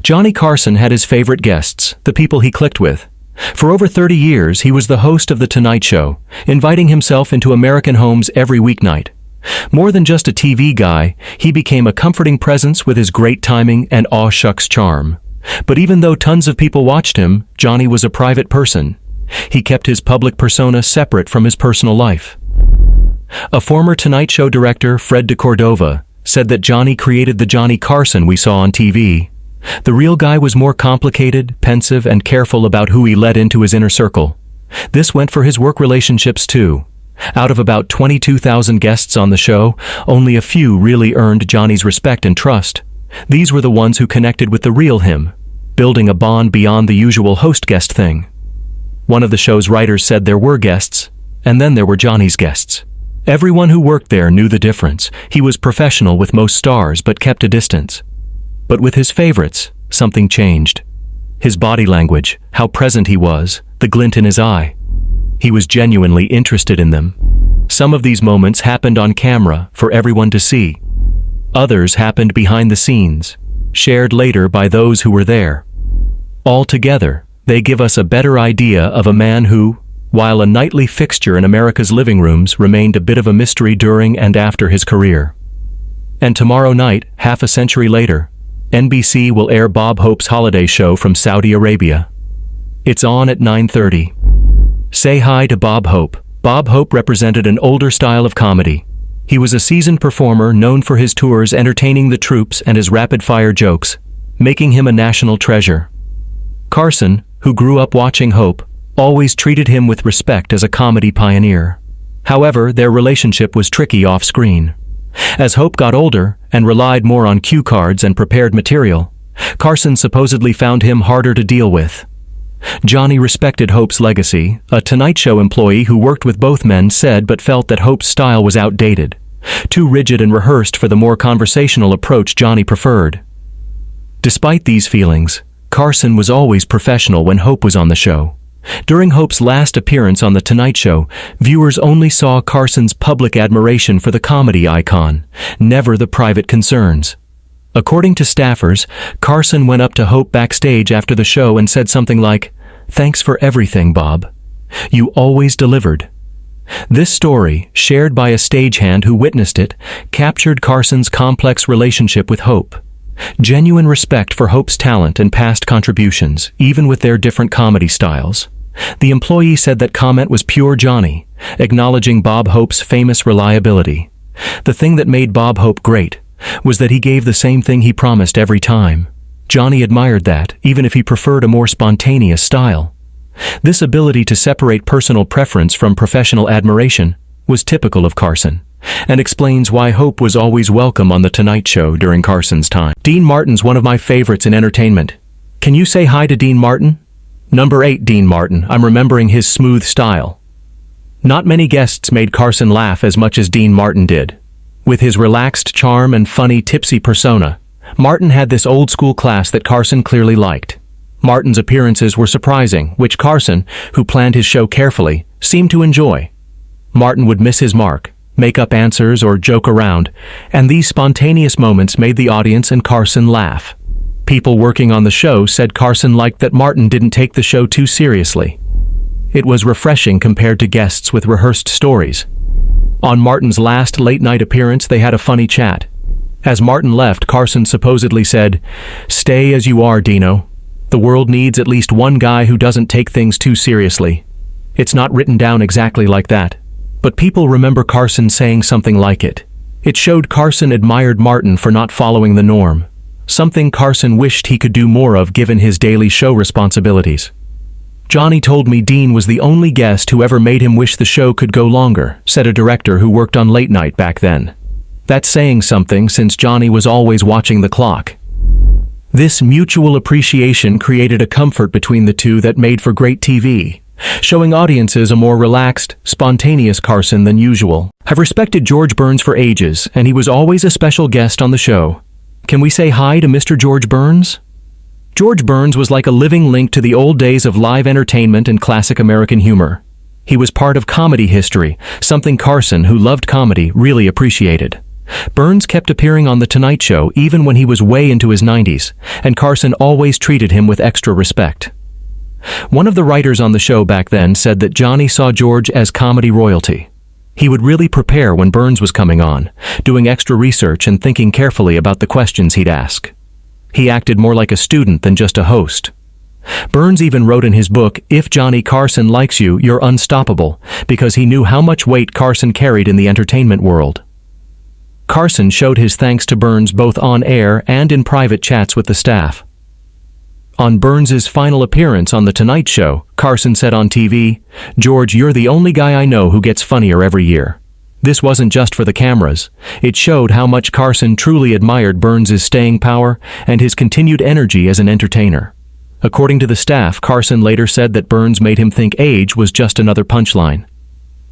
Johnny Carson had his favorite guests, the people he clicked with. For over 30 years, he was the host of The Tonight Show, inviting himself into American homes every weeknight. More than just a TV guy, he became a comforting presence with his great timing and aw-shucks charm. But even though tons of people watched him, Johnny was a private person. He kept his public persona separate from his personal life. A former Tonight Show director, Fred de Cordova, said that Johnny created the Johnny Carson we saw on TV. The real guy was more complicated, pensive, and careful about who he let into his inner circle. This went for his work relationships too. Out of about 22,000 guests on the show, only a few really earned Johnny's respect and trust. These were the ones who connected with the real him, building a bond beyond the usual host-guest thing. One of the show's writers said there were guests, and then there were Johnny's guests. Everyone who worked there knew the difference. He was professional with most stars but kept a distance. But with his favorites, something changed. His body language, how present he was, the glint in his eye. He was genuinely interested in them. Some of these moments happened on camera for everyone to see. Others happened behind the scenes, shared later by those who were there. Altogether, they give us a better idea of a man who, while a nightly fixture in America's living rooms, remained a bit of a mystery during and after his career. And tomorrow night, half a century later, NBC will air Bob Hope's holiday show from Saudi Arabia. It's on at 9:30. Say hi to Bob Hope. Bob Hope represented an older style of comedy. He was a seasoned performer known for his tours entertaining the troops and his rapid-fire jokes, making him a national treasure. Carson, who grew up watching Hope, always treated him with respect as a comedy pioneer. However, their relationship was tricky off-screen. As Hope got older and relied more on cue cards and prepared material, Carson supposedly found him harder to deal with. Johnny respected Hope's legacy. A Tonight Show employee who worked with both men said but felt that Hope's style was outdated, too rigid and rehearsed for the more conversational approach Johnny preferred. Despite these feelings, Carson was always professional when Hope was on the show. During Hope's last appearance on The Tonight Show, viewers only saw Carson's public admiration for the comedy icon, never the private concerns. According to staffers, Carson went up to Hope backstage after the show and said something like, "Thanks for everything, Bob. You always delivered." This story, shared by a stagehand who witnessed it, captured Carson's complex relationship with Hope. Genuine respect for Hope's talent and past contributions, even with their different comedy styles. The employee said that comment was pure Johnny, acknowledging Bob Hope's famous reliability. The thing that made Bob Hope great was that he gave the same thing he promised every time. Johnny admired that, even if he preferred a more spontaneous style. This ability to separate personal preference from professional admiration was typical of Carson, and explains why Hope was always welcome on The Tonight Show during Carson's time. Dean Martin's one of my favorites in entertainment. Can you say hi to Dean Martin? Number 8, Dean Martin. I'm remembering his smooth style. Not many guests made Carson laugh as much as Dean Martin did. With his relaxed charm and funny, tipsy persona, Martin had this old-school class that Carson clearly liked. Martin's appearances were surprising, which Carson, who planned his show carefully, seemed to enjoy. Martin would miss his mark, make up answers, or joke around, and these spontaneous moments made the audience and Carson laugh. People working on the show said Carson liked that Martin didn't take the show too seriously. It was refreshing compared to guests with rehearsed stories. On Martin's last late-night appearance, they had a funny chat. As Martin left, Carson supposedly said, "Stay as you are, Dino. The world needs at least one guy who doesn't take things too seriously." It's not written down exactly like that, but people remember Carson saying something like it. It showed Carson admired Martin for not following the norm, something Carson wished he could do more of given his daily show responsibilities. "Johnny told me Dean was the only guest who ever made him wish the show could go longer," said a director who worked on late night back then. That's saying something since Johnny was always watching the clock. This mutual appreciation created a comfort between the two that made for great TV, showing audiences a more relaxed, spontaneous Carson than usual. I've respected George Burns for ages, and he was always a special guest on the show. Can we say hi to Mr. George Burns? George Burns was like a living link to the old days of live entertainment and classic American humor. He was part of comedy history, something Carson, who loved comedy, really appreciated. Burns kept appearing on The Tonight Show even when he was way into his 90s, and Carson always treated him with extra respect. One of the writers on the show back then said that Johnny saw George as comedy royalty. He would really prepare when Burns was coming on, doing extra research and thinking carefully about the questions he'd ask. He acted more like a student than just a host. Burns even wrote in his book, "If Johnny Carson likes you, you're unstoppable," because he knew how much weight Carson carried in the entertainment world. Carson showed his thanks to Burns both on air and in private chats with the staff. On Burns's final appearance on The Tonight Show, Carson said on TV, "George, you're the only guy I know who gets funnier every year." This wasn't just for the cameras. It showed how much Carson truly admired Burns's staying power and his continued energy as an entertainer. According to the staff, Carson later said that Burns made him think age was just another punchline.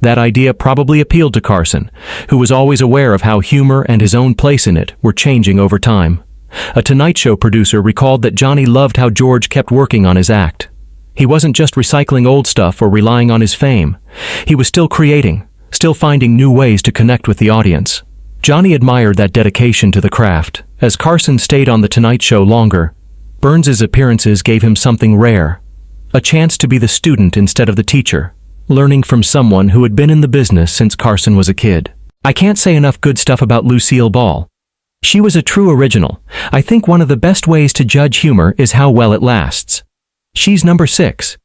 That idea probably appealed to Carson, who was always aware of how humor and his own place in it were changing over time. A Tonight Show producer recalled that Johnny loved how George kept working on his act. He wasn't just recycling old stuff or relying on his fame. He was still creating, still finding new ways to connect with the audience. Johnny admired that dedication to the craft. As Carson stayed on The Tonight Show longer, Burns's appearances gave him something rare, a chance to be the student instead of the teacher, learning from someone who had been in the business since Carson was a kid. I can't say enough good stuff about Lucille Ball. She was a true original. I think one of the best ways to judge humor is how well it lasts. She's number 6.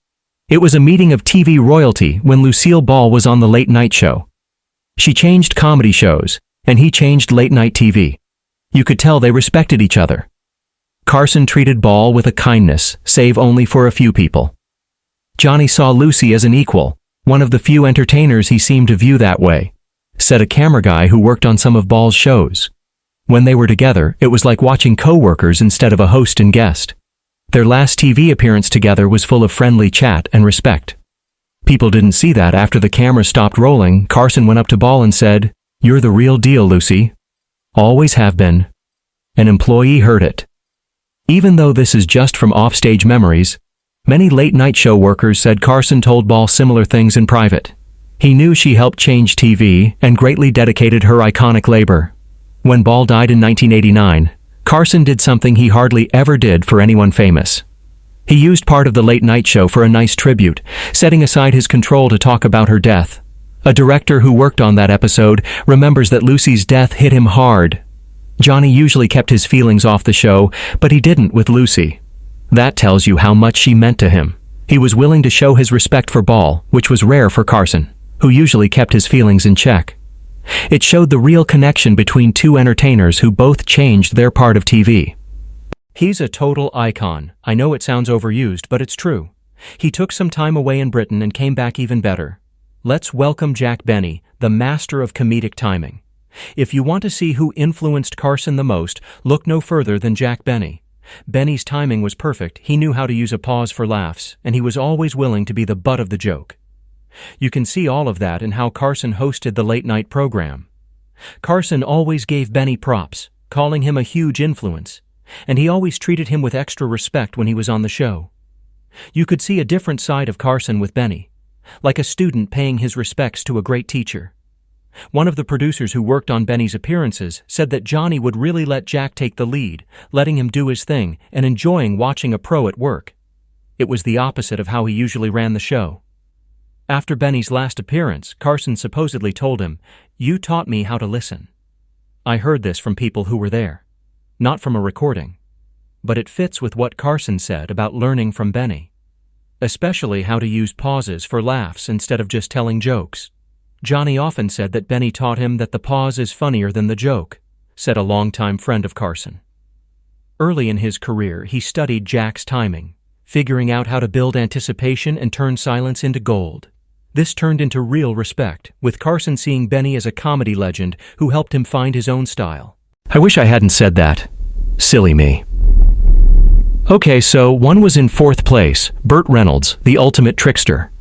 It was a meeting of TV royalty when Lucille Ball was on the late night show. She changed comedy shows, and he changed late night TV. You could tell they respected each other. Carson treated Ball with a kindness, save only for a few people. Johnny saw Lucy as an equal, one of the few entertainers he seemed to view that way, said a camera guy who worked on some of Ball's shows. When they were together, it was like watching co-workers instead of a host and guest. Their last TV appearance together was full of friendly chat and respect. People didn't see that. After the camera stopped rolling, Carson went up to Ball and said, "You're the real deal, Lucy. Always have been." An employee heard it. Even though this is just from offstage memories, many late-night show workers said Carson told Ball similar things in private. He knew she helped change TV and greatly dedicated her iconic labor. When Ball died in 1989, Carson did something he hardly ever did for anyone famous. He used part of the late night show for a nice tribute, setting aside his control to talk about her death. A director who worked on that episode remembers that Lucy's death hit him hard. Johnny usually kept his feelings off the show, but he didn't with Lucy. That tells you how much she meant to him. He was willing to show his respect for Ball, which was rare for Carson, who usually kept his feelings in check. It showed the real connection between two entertainers who both changed their part of TV. He's a total icon. I know it sounds overused, but it's true. He took some time away in Britain and came back even better. Let's welcome Jack Benny, the master of comedic timing. If you want to see who influenced Carson the most, look no further than Jack Benny. Benny's timing was perfect. He knew how to use a pause for laughs, and he was always willing to be the butt of the joke. You can see all of that in how Carson hosted the late-night program. Carson always gave Benny props, calling him a huge influence, and he always treated him with extra respect when he was on the show. You could see a different side of Carson with Benny, like a student paying his respects to a great teacher. One of the producers who worked on Benny's appearances said that Johnny would really let Jack take the lead, letting him do his thing and enjoying watching a pro at work. It was the opposite of how he usually ran the show. After Benny's last appearance, Carson supposedly told him, "You taught me how to listen." I heard this from people who were there, not from a recording, but it fits with what Carson said about learning from Benny, especially how to use pauses for laughs instead of just telling jokes. Johnny often said that Benny taught him that the pause is funnier than the joke, said a longtime friend of Carson. Early in his career, he studied Jack's timing, figuring out how to build anticipation and turn silence into gold. This turned into real respect, with Carson seeing Benny as a comedy legend who helped him find his own style. I wish I hadn't said that. Silly me. Okay, so one was in 4th place, Burt Reynolds, the ultimate trickster.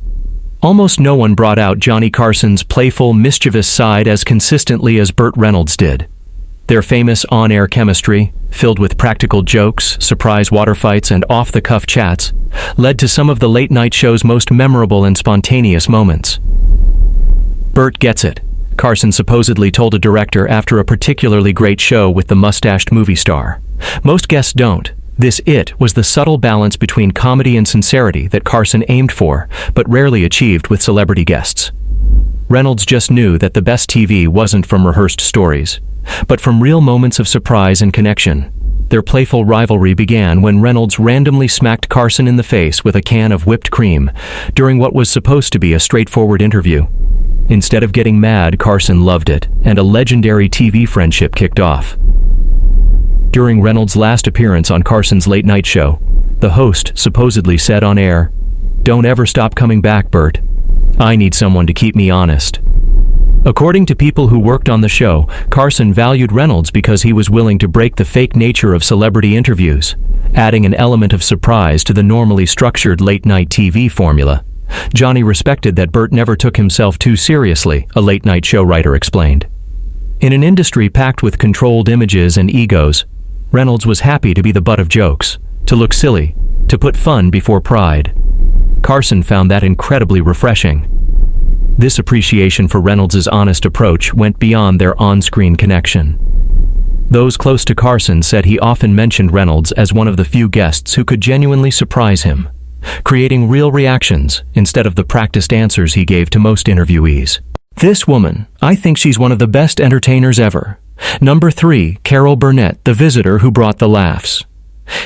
Almost no one brought out Johnny Carson's playful, mischievous side as consistently as Burt Reynolds did. Their famous on-air chemistry, filled with practical jokes, surprise water fights, and off-the-cuff chats, led to some of the late-night show's most memorable and spontaneous moments. Burt gets it. Carson supposedly told a director after a particularly great show with the mustached movie star. Most guests don't. This "it" was the subtle balance between comedy and sincerity that Carson aimed for, but rarely achieved with celebrity guests. Reynolds just knew that the best TV wasn't from rehearsed stories, but from real moments of surprise and connection. Their playful rivalry began when Reynolds randomly smacked Carson in the face with a can of whipped cream during what was supposed to be a straightforward interview. Instead of getting mad, Carson loved it, and a legendary TV friendship kicked off. During Reynolds' last appearance on Carson's late-night show, the host supposedly said on air, "Don't ever stop coming back, Burt. I need someone to keep me honest." According to people who worked on the show, Carson valued Reynolds because he was willing to break the fake nature of celebrity interviews, adding an element of surprise to the normally structured late-night TV formula. Johnny respected that Burt never took himself too seriously, a late-night show writer explained. In an industry packed with controlled images and egos, Reynolds was happy to be the butt of jokes, to look silly, to put fun before pride. Carson found that incredibly refreshing. This appreciation for Reynolds' honest approach went beyond their on-screen connection. Those close to Carson said he often mentioned Reynolds as one of the few guests who could genuinely surprise him, creating real reactions instead of the practiced answers he gave to most interviewees. "This woman, I think she's one of the best entertainers ever." Number 3, Carol Burnett, the visitor who brought the laughs.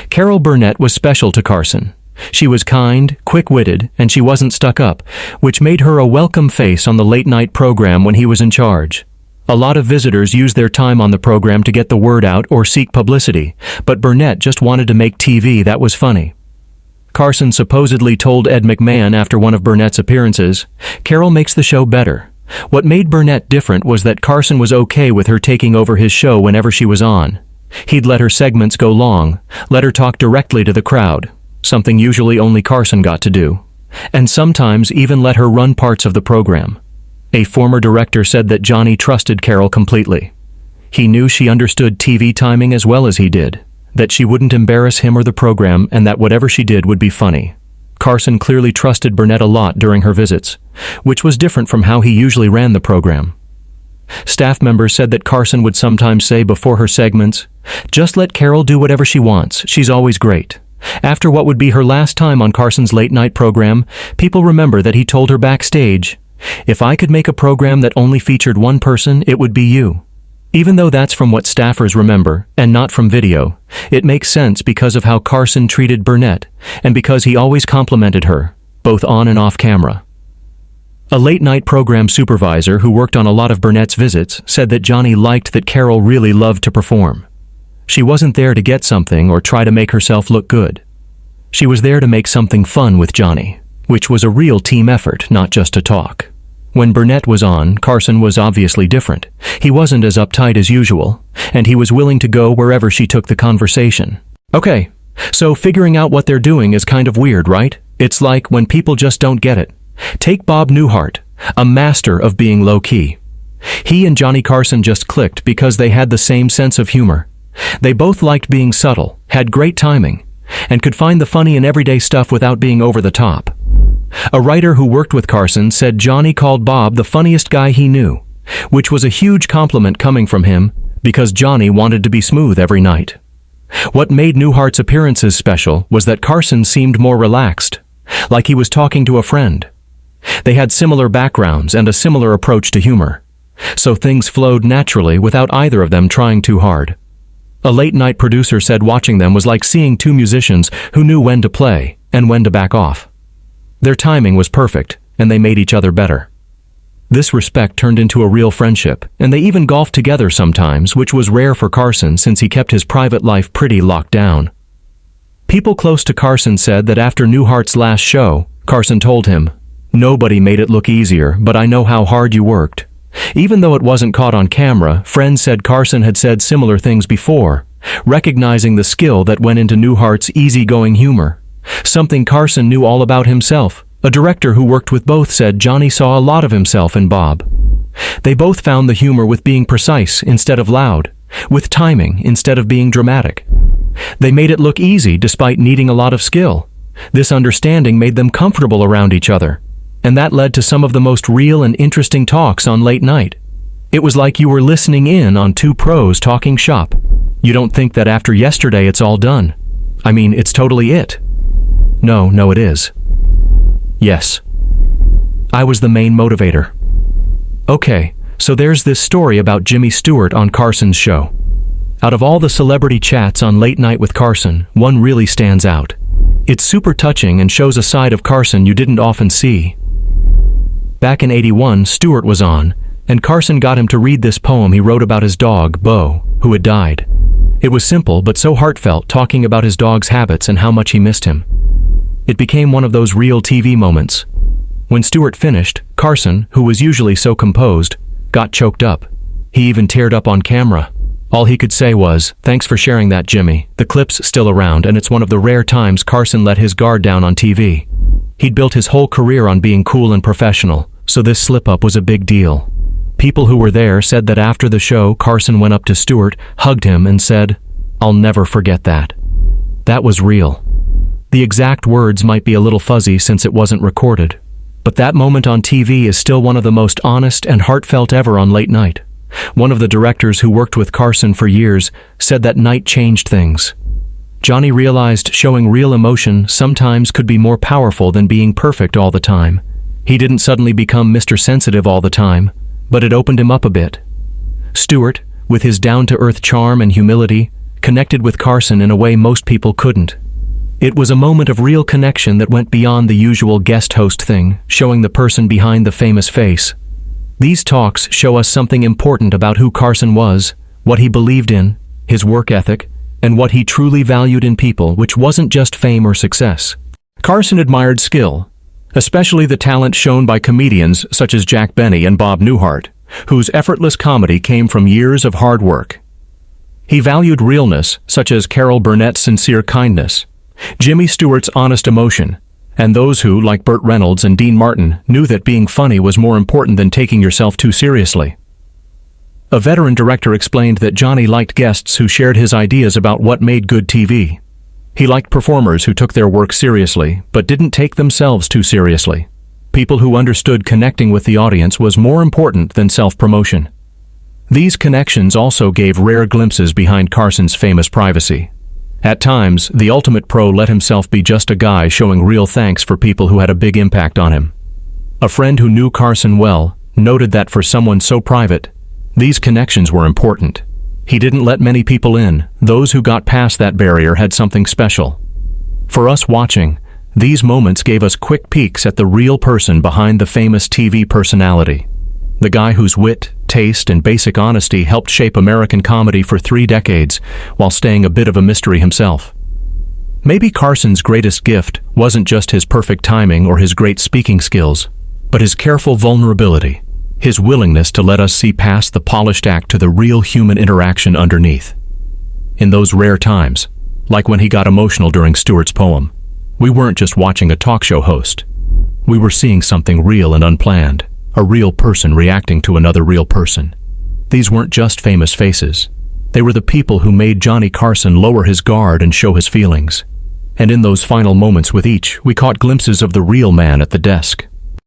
Carol Burnett was special to Carson. She was kind, quick-witted, and she wasn't stuck up, which made her a welcome face on the late-night program when he was in charge. A lot of visitors used their time on the program to get the word out or seek publicity, but Burnett just wanted to make TV that was funny. Carson supposedly told Ed McMahon after one of Burnett's appearances, "Carol makes the show better." What made Burnett different was that Carson was okay with her taking over his show whenever she was on. He'd let her segments go long, let her talk directly to the crowd, something usually only Carson got to do, and sometimes even let her run parts of the program. A former director said that Johnny trusted Carol completely. He knew she understood TV timing as well as he did, that she wouldn't embarrass him or the program, and that whatever she did would be funny. Carson clearly trusted Burnett a lot during her visits, which was different from how he usually ran the program. Staff members said that Carson would sometimes say before her segments, "Just let Carol do whatever she wants, she's always great." After what would be her last time on Carson's late-night program, people remember that he told her backstage, "If I could make a program that only featured one person, it would be you." Even though that's from what staffers remember, and not from video, it makes sense because of how Carson treated Burnett, and because he always complimented her, both on and off camera. A late-night program supervisor who worked on a lot of Burnett's visits said that Johnny liked that Carol really loved to perform. She wasn't there to get something or try to make herself look good. She was there to make something fun with Johnny, which was a real team effort, not just a talk. When Burnett was on, Carson was obviously different. He wasn't as uptight as usual, and he was willing to go wherever she took the conversation. Okay, so figuring out what they're doing is kind of weird, right? It's like when people just don't get it. Take Bob Newhart, a master of being low-key. He and Johnny Carson just clicked because they had the same sense of humor. They both liked being subtle, had great timing, and could find the funny in everyday stuff without being over the top. A writer who worked with Carson said Johnny called Bob the funniest guy he knew, which was a huge compliment coming from him because Johnny wanted to be smooth every night. What made Newhart's appearances special was that Carson seemed more relaxed, like he was talking to a friend. They had similar backgrounds and a similar approach to humor, so things flowed naturally without either of them trying too hard. A late-night producer said watching them was like seeing two musicians who knew when to play and when to back off. Their timing was perfect, and they made each other better. This respect turned into a real friendship, and they even golfed together sometimes, which was rare for Carson since he kept his private life pretty locked down. People close to Carson said that after Newhart's last show, Carson told him, "Nobody made it look easier, but I know how hard you worked." Even though it wasn't caught on camera, friends said Carson had said similar things before, recognizing the skill that went into Newhart's easygoing humor. Something Carson knew all about himself. A director who worked with both said Johnny saw a lot of himself in Bob. They both found the humor with being precise instead of loud, with timing instead of being dramatic. They made it look easy despite needing a lot of skill. This understanding made them comfortable around each other, and that led to some of the most real and interesting talks on late night. It was like you were listening in on two pros talking shop. You don't think that after yesterday it's all done. I mean, it's totally it. No, it is. Yes. I was the main motivator. Okay, so there's this story about Jimmy Stewart on Carson's show. Out of all the celebrity chats on Late Night with Carson, one really stands out. It's super touching and shows a side of Carson you didn't often see. Back in '81, Stewart was on, and Carson got him to read this poem he wrote about his dog, Bo, who had died. It was simple but so heartfelt, talking about his dog's habits and how much he missed him. It became one of those real TV moments. When Stewart finished, Carson, who was usually so composed, got choked up. He even teared up on camera. All he could say was, "Thanks for sharing that, Jimmy." The clip's still around, and it's one of the rare times Carson let his guard down on TV. He'd built his whole career on being cool and professional, so this slip-up was a big deal. People who were there said that after the show, Carson went up to Stewart, hugged him, and said, "I'll never forget that." That was real. The exact words might be a little fuzzy since it wasn't recorded, but that moment on TV is still one of the most honest and heartfelt ever on Late Night. One of the directors who worked with Carson for years said that night changed things. Johnny realized showing real emotion sometimes could be more powerful than being perfect all the time. He didn't suddenly become Mr. Sensitive all the time, but it opened him up a bit. Stewart, with his down-to-earth charm and humility, connected with Carson in a way most people couldn't. It was a moment of real connection that went beyond the usual guest host thing, showing the person behind the famous face. These talks show us something important about who Carson was, what he believed in, his work ethic, and what he truly valued in people, which wasn't just fame or success. Carson admired skill, especially the talent shown by comedians such as Jack Benny and Bob Newhart, whose effortless comedy came from years of hard work. He valued realness, such as Carol Burnett's sincere kindness, Jimmy Stewart's honest emotion, and those who, like Burt Reynolds and Dean Martin, knew that being funny was more important than taking yourself too seriously. A veteran director explained that Johnny liked guests who shared his ideas about what made good TV. He liked performers who took their work seriously, but didn't take themselves too seriously. People who understood connecting with the audience was more important than self-promotion. These connections also gave rare glimpses behind Carson's famous privacy. At times, the ultimate pro let himself be just a guy showing real thanks for people who had a big impact on him. A friend who knew Carson well noted that for someone so private, these connections were important. He didn't let many people in. Those who got past that barrier had something special. For us watching, these moments gave us quick peeks at the real person behind the famous TV personality. The guy whose wit, taste, and basic honesty helped shape American comedy for 3 decades, while staying a bit of a mystery himself. Maybe Carson's greatest gift wasn't just his perfect timing or his great speaking skills, but his careful vulnerability, his willingness to let us see past the polished act to the real human interaction underneath. In those rare times, like when he got emotional during Stewart's poem, we weren't just watching a talk show host. We were seeing something real and unplanned, a real person reacting to another real person. These weren't just famous faces. They were the people who made Johnny Carson lower his guard and show his feelings. And in those final moments with each, we caught glimpses of the real man at the desk.